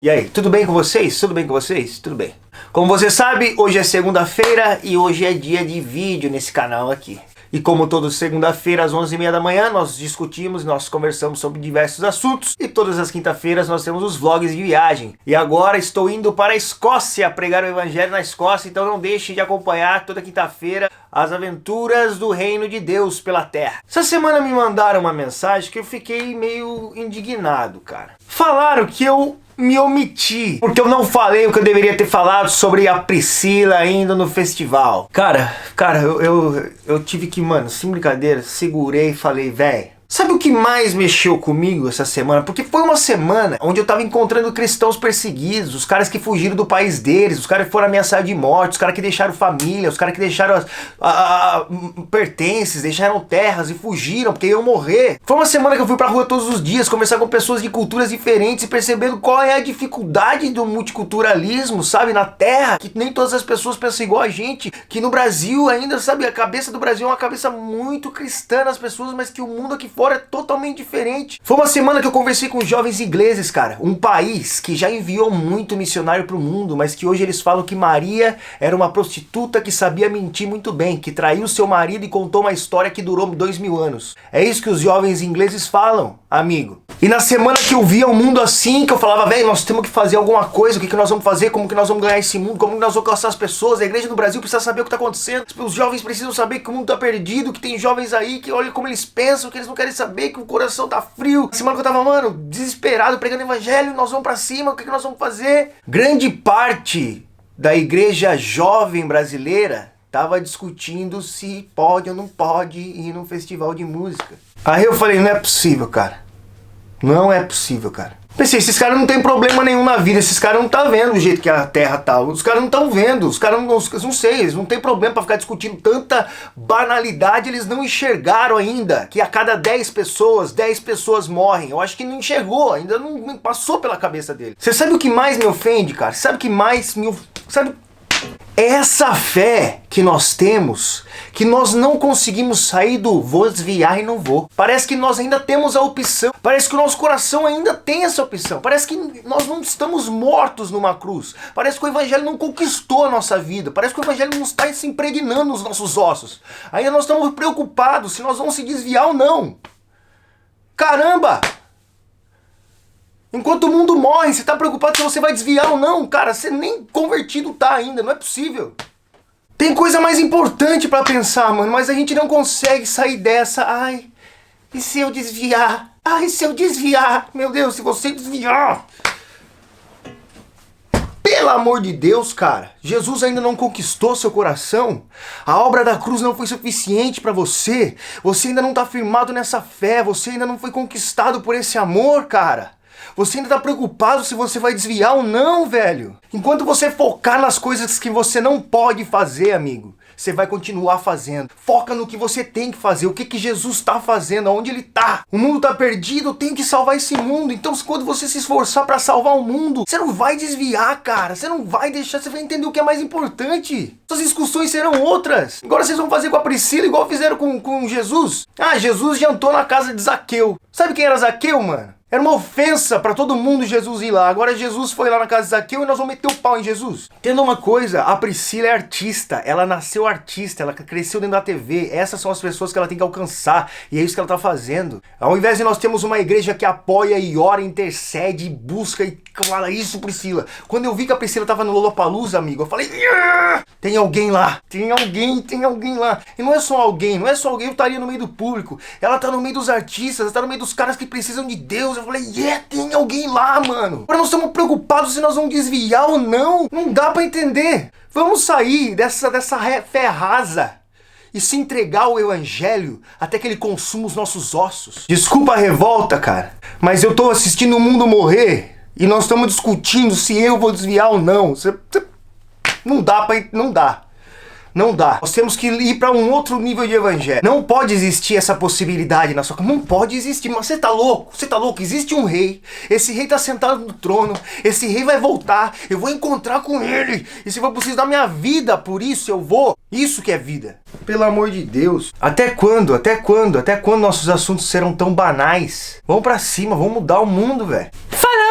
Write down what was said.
E aí, tudo bem com vocês? Tudo bem com vocês? Tudo bem. Como você sabe, hoje é segunda-feira e hoje é dia de vídeo nesse canal aqui. E como toda segunda-feira às 11h30 da manhã, nós discutimos, nós conversamos sobre diversos assuntos. E todas as quinta-feiras nós temos os vlogs de viagem. E agora estou indo para a Escócia pregar o evangelho na Escócia, então não deixe de acompanhar toda quinta-feira as aventuras do reino de Deus pela terra. Essa semana me mandaram uma mensagem que eu fiquei meio indignado, cara. Falaram que eu me omiti, porque eu não falei o que eu deveria ter falado sobre a Priscila indo no festival. Cara, eu tive que, mano, sem brincadeira, segurei e falei, véi, sabe o que mais mexeu comigo essa semana? Porque foi uma semana onde eu tava encontrando cristãos perseguidos, os caras que fugiram do país deles, os caras que foram ameaçados de morte, os caras que deixaram família, os caras que deixaram pertences, deixaram terras e fugiram porque iam morrer. Foi uma semana que eu fui pra rua todos os dias, conversar com pessoas de culturas diferentes e percebendo qual é a dificuldade do multiculturalismo, sabe, na terra, que nem todas as pessoas pensam igual a gente, que no Brasil ainda, sabe, a cabeça do Brasil é uma cabeça muito cristã nas pessoas, mas que o mundo aqui fora é totalmente diferente. Foi uma semana que eu conversei com jovens ingleses, cara. Um país que já enviou muito missionário pro mundo, mas que hoje eles falam que Maria era uma prostituta que sabia mentir muito bem, que traiu seu marido e contou uma história que durou 2000 anos. É isso que os jovens ingleses falam, amigo. E na semana que eu via o mundo assim, que eu falava, velho, nós temos que fazer alguma coisa, o que nós vamos fazer, como que nós vamos ganhar esse mundo, como que nós vamos alcançar as pessoas, a igreja no Brasil precisa saber o que está acontecendo, os jovens precisam saber que o mundo está perdido, que tem jovens aí que olha como eles pensam, que eles não querem saber, que o coração tá frio. Na semana que eu tava, mano, desesperado, pregando evangelho, nós vamos pra cima, o que nós vamos fazer? Grande parte da igreja jovem brasileira tava discutindo se pode ou não pode ir num festival de música. Aí eu falei, não é possível, cara. Não é possível, cara. Pensei, esses caras não tem problema nenhum na vida, esses caras não tá vendo o jeito que a terra tá, os caras não estão vendo, os caras não sei, eles não tem problema pra ficar discutindo tanta banalidade, eles não enxergaram ainda que a cada 10 pessoas morrem. Eu acho que não enxergou, ainda não passou pela cabeça dele. Você sabe o que mais me ofende, cara? Sabe o que mais me... Sabe... Essa fé que nós temos, que nós não conseguimos sair do vou desviar e não vou. Parece que nós ainda temos a opção, parece que o nosso coração ainda tem essa opção, parece que nós não estamos mortos numa cruz, parece que o evangelho não conquistou a nossa vida, parece que o evangelho não está se impregnando nos nossos ossos. Ainda nós estamos preocupados se nós vamos se desviar ou não. Caramba! Enquanto o mundo morre, você tá preocupado se você vai desviar ou não? Cara, você nem convertido tá ainda, não é possível. Tem coisa mais importante pra pensar, mano, mas a gente não consegue sair dessa. Ai, e se eu desviar? Ai, se eu desviar? Meu Deus, se você desviar... Pelo amor de Deus, cara, Jesus ainda não conquistou seu coração? A obra da cruz não foi suficiente pra você? Você ainda não tá firmado nessa fé? Você ainda não foi conquistado por esse amor, cara? Você ainda tá preocupado se você vai desviar ou não, velho? Enquanto você focar nas coisas que você não pode fazer, amigo, você vai continuar fazendo. Foca no que você tem que fazer, o que Jesus tá fazendo, aonde ele tá. O mundo tá perdido, eu tenho que salvar esse mundo. Então quando você se esforçar pra salvar o mundo, você não vai desviar, cara. Você não vai deixar, você vai entender o que é mais importante. Suas discussões serão outras. Agora vocês vão fazer com a Priscila igual fizeram com Jesus. Ah, Jesus jantou na casa de Zaqueu. Sabe quem era Zaqueu, mano? Era uma ofensa pra todo mundo Jesus ir lá. Agora Jesus foi lá na casa de Zaqueu e nós vamos meter o pau em Jesus. Entenda uma coisa, a Priscila é artista. Ela nasceu artista, ela cresceu dentro da TV. Essas são as pessoas que ela tem que alcançar. E é isso que ela tá fazendo. Ao invés de nós termos uma igreja que apoia e ora, intercede, busca e fala isso, Priscila. Quando eu vi que a Priscila tava no Lollapalooza, amigo, eu falei, tem alguém lá, tem alguém lá. E não é só alguém, eu estaria no meio do público. Ela tá no meio dos artistas, ela tá no meio dos caras que precisam de Deus. Eu falei, tem alguém lá, mano. Agora nós estamos preocupados se nós vamos desviar ou não. Não dá pra entender. Vamos sair dessa fé rasa e se entregar ao evangelho até que ele consuma os nossos ossos. Desculpa a revolta, cara, mas eu tô assistindo o mundo morrer e nós estamos discutindo se eu vou desviar ou não. Não dá. Não dá. Nós temos que ir para um outro nível de evangelho. Não pode existir essa possibilidade na sua casa. Não pode existir. Mas você tá louco? Você tá louco? Existe um rei. Esse rei tá sentado no trono. Esse rei vai voltar. Eu vou encontrar com ele. E se for preciso dar minha vida por isso, eu vou. Isso que é vida. Pelo amor de Deus. Até quando? Até quando? Até quando nossos assuntos serão tão banais? Vamos pra cima. Vamos mudar o mundo, velho. Fala!